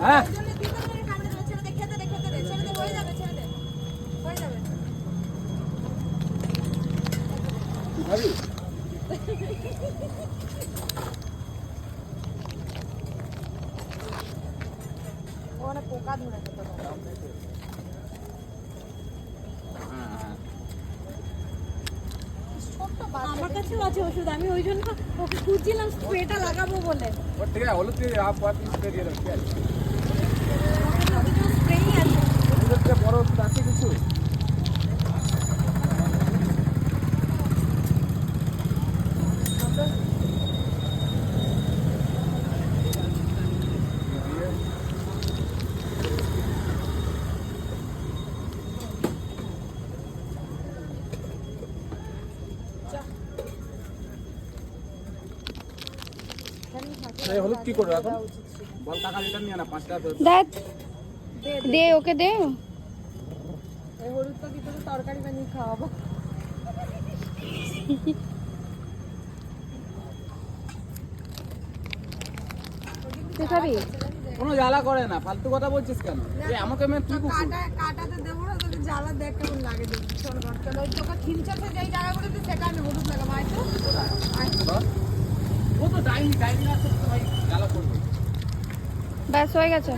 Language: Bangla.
হ্যাঁ পোকা ধরে আমার কাছেও আছে ওষুধ, আমি ওই জন্য ওকে খুঁজছিলাম স্প্রেটা লাগাবো বলে। ঠিক আছে হলুদ দিয়ে आप बात स्प्रे দিয়ে দাও, ঠিক আছে স্প্রেই আছে। ওষুধের থেকে বড় ওষুধ আছে কিছু? এই হলুদ কি করবে এখন? বল টাকা রিটার্ন নিয়ে না 5 টাকা দেখ দে ওকে দে। এই হলুদটা কি তোর তরকারি বানিয়ে খাওয়াবো? তুই খাবি? কোনো জ্বালা করে না, ফালতু কথা বলছিস কেন? এই আমাকে আমি তুই কুকুর কাটাতে দেবো না তোকে, জ্বালা দেখ কেমন লাগে দেখি। চল ঘর চল, ওই তোকে খিলচাতে যেই জায়গাগুলোতে সেখানে হলুদ লাগাবো। ও তো ডাইনি আছে তো ভাই জ্বালা করবে। ব্যাস হয়ে গেছে।